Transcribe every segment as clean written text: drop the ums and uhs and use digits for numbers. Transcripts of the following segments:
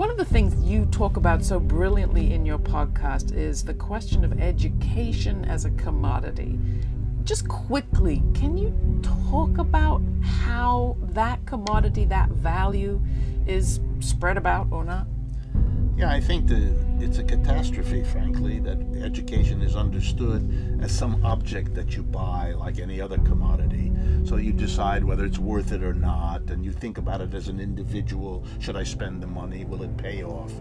One of the things you talk about so brilliantly in your podcast is the question of education as a commodity. Just quickly, can you talk about how that commodity, that value, is spread about or not? Yeah, I think that it's a catastrophe, frankly, that education is understood as some object that you buy like any other commodity. So you decide whether it's worth it or not, and you think about it as an individual. Should I spend the money? Will it pay off?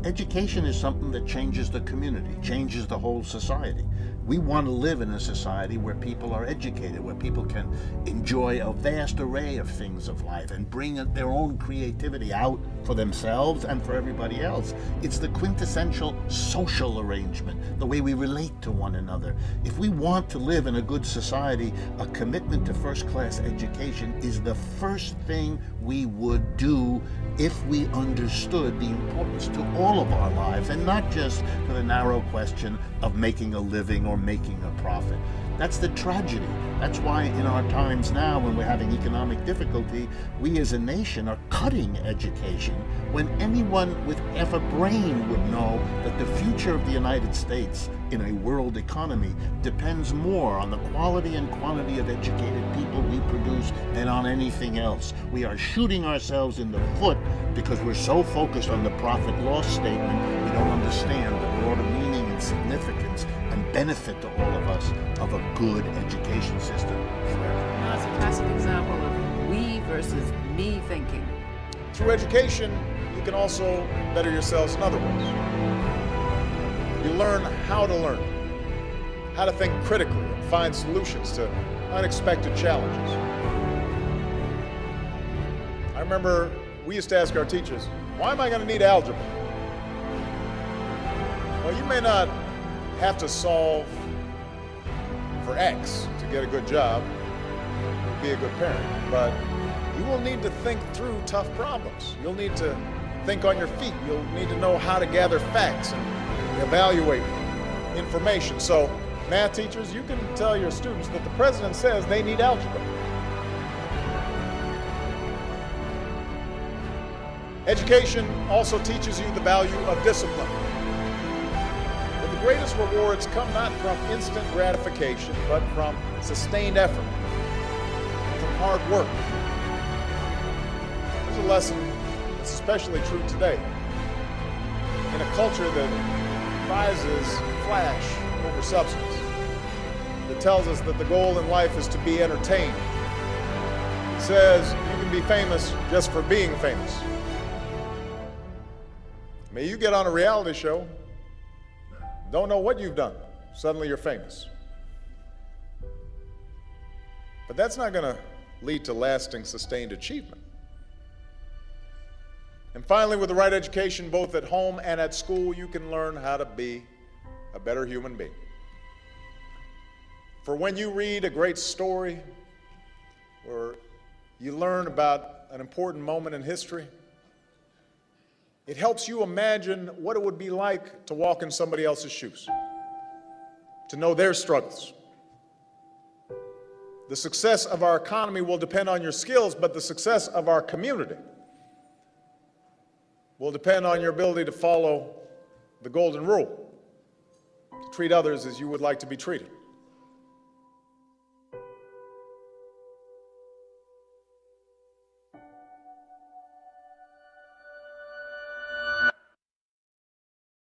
Education is something that changes the community, changes the whole society. We want to live in a society where people are educated, where people can enjoy a vast array of things of life and bring their own creativity out for themselves and for everybody else. It's the quintessential social arrangement, the way we relate to one another. If we want to live in a good society, a commitment to first-class education is the first thing we would do if we understood the importance to all of our lives, and not just for the narrow question of making a living or making a profit. That's the tragedy. That's why in our times now, when we're having economic difficulty, we as a nation are cutting education, when anyone with half a brain would know that the future of the United States in a world economy depends more on the quality and quantity of educated people we produce than on anything else. We are shooting ourselves in the foot because we're so focused on the profit-loss statement, we don't understand the broader meaning and significance and benefit to all of us of a good education system for everyone. That's a classic example of we versus me thinking. Through education, you can also better yourselves in other ways. You learn how to learn, how to think critically and find solutions to unexpected challenges. I remember we used to ask our teachers, why am I going to need algebra? Well, you may not have to solve for X to get a good job, be a good parent, but you will need to think through tough problems. You'll need to think on your feet. You'll need to know how to gather facts and evaluate information. So, math teachers, you can tell your students that the president says they need algebra. Education also teaches you the value of discipline. But the greatest rewards come not from instant gratification, but from sustained effort, from hard work. There's a lesson that's especially true today. In a culture that prizes flash over substance, that tells us that the goal in life is to be entertained. It says you can be famous just for being famous. May you get on a reality show, don't know what you've done, suddenly you're famous. But that's not going to lead to lasting, sustained achievement. And finally, with the right education, both at home and at school, you can learn how to be a better human being. For when you read a great story, or you learn about an important moment in history, it helps you imagine what it would be like to walk in somebody else's shoes, to know their struggles. The success of our economy will depend on your skills, but the success of our community will depend on your ability to follow the golden rule, to treat others as you would like to be treated.